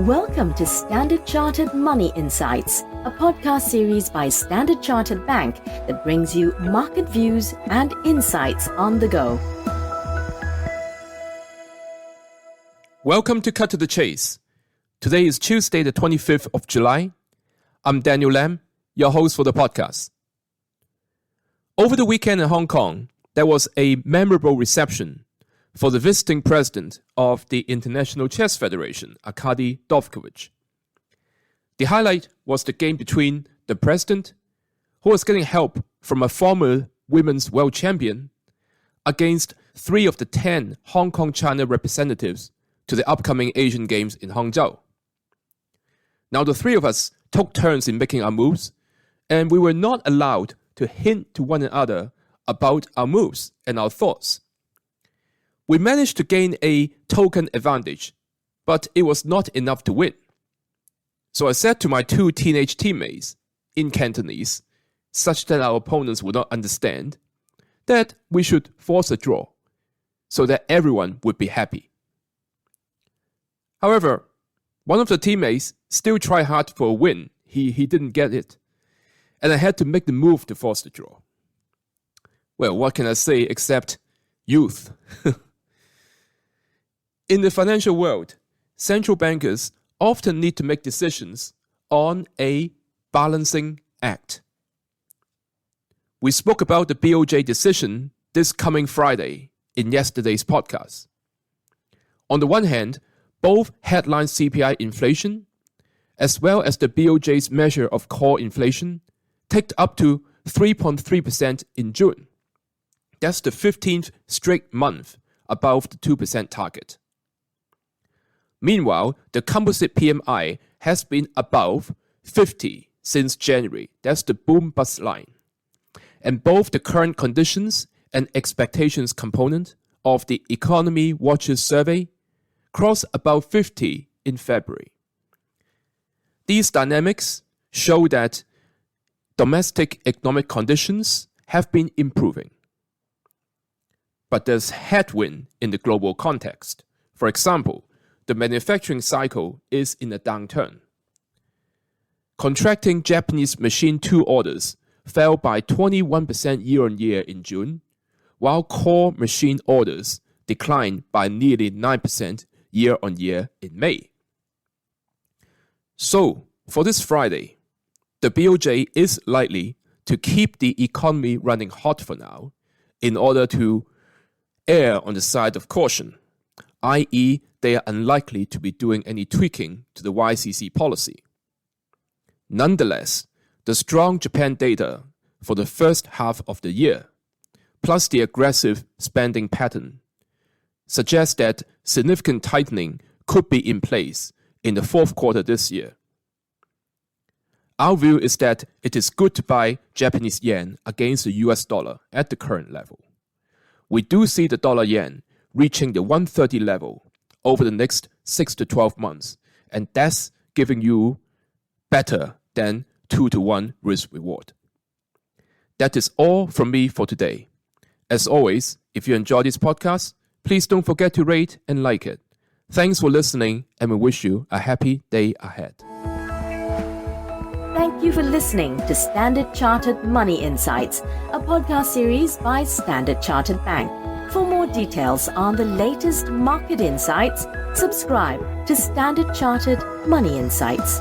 Welcome to Standard Chartered Money Insights, a podcast series by Standard Chartered Bank that brings you market views and insights on the go. Welcome to Cut to the Chase. Today is Tuesday, the 25th of July. I'm Daniel Lam, your host for the podcast. Over the weekend in Hong Kong, there was a memorable reception for the visiting president of the International Chess Federation, Arkady Dovkovich. The highlight was the game between the president, who was getting help from a former women's world champion, against 3 of the 10 Hong Kong-China representatives to the upcoming Asian Games in Hangzhou. Now, the 3 of us took turns in making our moves, and we were not allowed to hint to one another about our moves and our thoughts. We managed to gain a token advantage, but it was not enough to win. So I said to my 2 teenage teammates in Cantonese, such that our opponents would not understand, that we should force a draw so that everyone would be happy. However, one of the teammates still tried hard for a win. He didn't get it, and I had to make the move to force the draw. Well, what can I say except youth? In the financial world, central bankers often need to make decisions on a balancing act. We spoke about the BOJ decision this coming Friday in yesterday's podcast. On the one hand, both headline CPI inflation, as well as the BOJ's measure of core inflation, ticked up to 3.3% in June. That's the 15th straight month above the 2% target. Meanwhile, the composite PMI has been above 50 since January. That's the boom-bust line. And both the current conditions and expectations component of the Economy Watchers survey crossed above 50 in February. These dynamics show that domestic economic conditions have been improving. But there's headwind in the global context. For example, the manufacturing cycle is in a downturn. Contracting Japanese machine tool orders fell by 21% year-on-year in June, while core machine orders declined by nearly 9% year-on-year in May. So, for this Friday, the BOJ is likely to keep the economy running hot for now in order to err on the side of caution, i.e., they are unlikely to be doing any tweaking to the YCC policy. Nonetheless, the strong Japan data for the first half of the year, plus the aggressive spending pattern, suggests that significant tightening could be in place in the fourth quarter this year. Our view is that it is good to buy Japanese yen against the US dollar at the current level. We do see the dollar yen reaching the 130 level over the next 6 to 12 months, and that's giving you better than 2-to-1 risk reward. That is all from me for today. As always, if you enjoy this podcast, please don't forget to rate and like it. Thanks for listening, and we wish you a happy day ahead. Thank you for listening to Standard Chartered Money Insights, a podcast series by Standard Chartered Bank. For more details on the latest market insights, subscribe to Standard Chartered Money Insights.